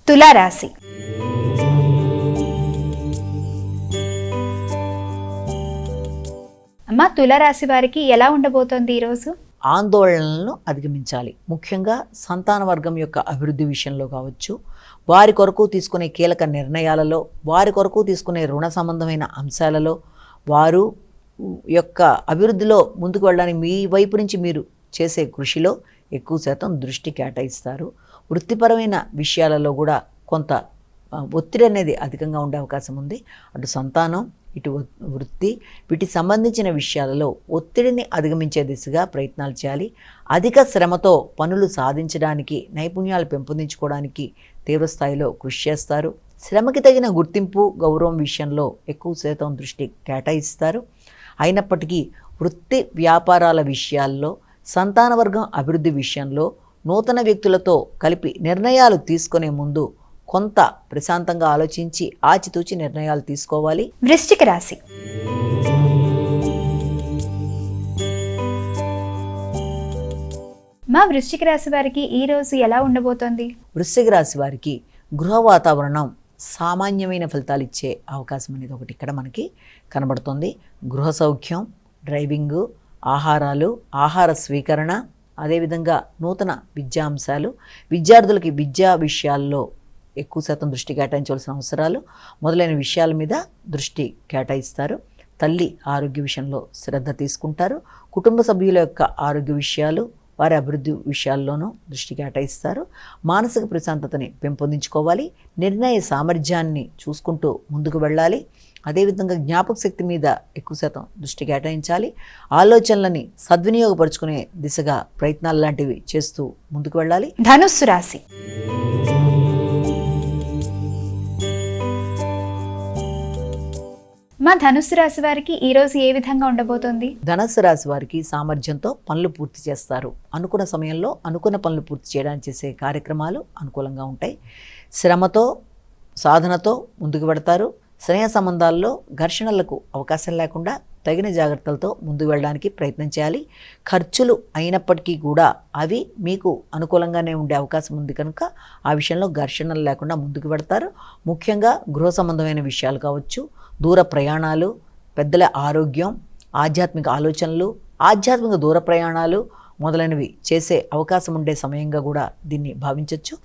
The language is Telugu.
తులారాశి. అమ్మ, తులారాశి వారికి ఎలా ఉండబోతోంది ఈరోజు? ఆందోళనలను అధిగమించాలి. ముఖ్యంగా సంతాన వర్గం యొక్క అభివృద్ధి విషయంలో కావచ్చు, వారి కొరకు తీసుకునే కీలక నిర్ణయాలలో, వారి కొరకు తీసుకునే రుణ సంబంధమైన అంశాలలో, వారు యొక్క అభివృద్ధిలో ముందుకు వెళ్ళడానికి మీ వైపు నుంచి మీరు చేసే కృషిలో ఎక్కువ శాతం దృష్టి కేటాయిస్తారు. వృత్తిపరమైన విషయాలలో కూడా కొంత ఒత్తిడి అనేది అధికంగా ఉండే అవకాశం ఉంది. అటు సంతానం, ఇటు వృత్తి, వీటికి సంబంధించిన విషయాలలో ఒత్తిడిని అధిగమించే దిశగా ప్రయత్నాలు చేయాలి. అధిక శ్రమతో పనులు సాధించడానికి, నైపుణ్యాలు పెంపొందించుకోవడానికి తీవ్రస్థాయిలో కృషి చేస్తారు. శ్రమకి తగిన గుర్తింపు, గౌరవం విషయంలో ఎక్కువ శాతం దృష్టి కేటాయిస్తారు. అయినప్పటికీ వృత్తి వ్యాపారాల విషయాల్లో, సంతాన వర్గం అభివృద్ధి విషయంలో నూతన వ్యక్తులతో కలిపి నిర్ణయాలు తీసుకునే ముందు కొంత ప్రశాంతంగా ఆలోచించి ఆచితూచి నిర్ణయాలు తీసుకోవాలి. వృశ్చిక రాశి. మా వృశ్చిక రాశి వారికి ఈ రోజు ఎలా ఉండబోతోంది? వృశ్చిక రాశి వారికి గృహ వాతావరణం సామాన్యమైన ఫలితాలు ఇచ్చే అవకాశం అనేది ఒకటి ఇక్కడ మనకి కనబడుతుంది. గృహ సౌఖ్యం, డ్రైవింగు, ఆహారాలు, ఆహార స్వీకరణ, అదేవిధంగా నూతన విద్యాంశాలు, విద్యార్థులకి విద్యా విషయాల్లో ఎక్కువ శాతం దృష్టి కేటాయించవలసిన అవసరాలు మొదలైన విషయాల మీద దృష్టి కేటాయిస్తారు. తల్లి ఆరోగ్య విషయంలో శ్రద్ధ తీసుకుంటారు. కుటుంబ సభ్యుల యొక్క ఆరోగ్య విషయాలు, వారి అభివృద్ధి విషయాల్లోనూ దృష్టి కేటాయిస్తారు. మానసిక ప్రశాంతతని పెంపొందించుకోవాలి. నిర్ణయ సామర్థ్యాన్ని చూసుకుంటూ ముందుకు వెళ్ళాలి. అదేవిధంగా జ్ఞాపక శక్తి మీద ఎక్కువ శాతం దృష్టి కేటాయించాలి. ఆలోచనలని సద్వినియోగపరుచుకునే దిశగా ప్రయత్నాలు లాంటివి చేస్తూ ముందుకు వెళ్ళాలి. ధనుస్సు రాశి. మా ధనుస్సు రాశి వారికి ఈ రోజు ఏ విధంగా ఉండబోతోంది? ధనుస్సు రాశి వారికి సామర్థ్యంతో పనులు పూర్తి చేస్తారు. అనుకున్న సమయంలో అనుకున్న పనులు పూర్తి చేయడానికి చేసే కార్యక్రమాలు అనుకూలంగా ఉంటాయి. శ్రమతో, సాధనతో ముందుకు పెడతారు. స్నేహ సంబంధాల్లో ఘర్షణలకు అవకాశం లేకుండా తగిన జాగ్రత్తలతో ముందుకు వెళ్ళడానికి ప్రయత్నం చేయాలి. ఖర్చులు అయినప్పటికీ కూడా అవి మీకు అనుకూలంగానే ఉండే అవకాశం ఉంది కనుక ఆ విషయంలో ఘర్షణలు లేకుండా ముందుకు పెడతారు. ముఖ్యంగా గృహ సంబంధమైన విషయాలు కావచ్చు, దూర ప్రయాణాలు, పెద్దల ఆరోగ్యం, ఆధ్యాత్మిక ఆలోచనలు, ఆధ్యాత్మిక దూర ప్రయాణాలు మొదలైనవి చేసే అవకాశం ఉండే సమయంగా కూడా దీన్ని భావించవచ్చు.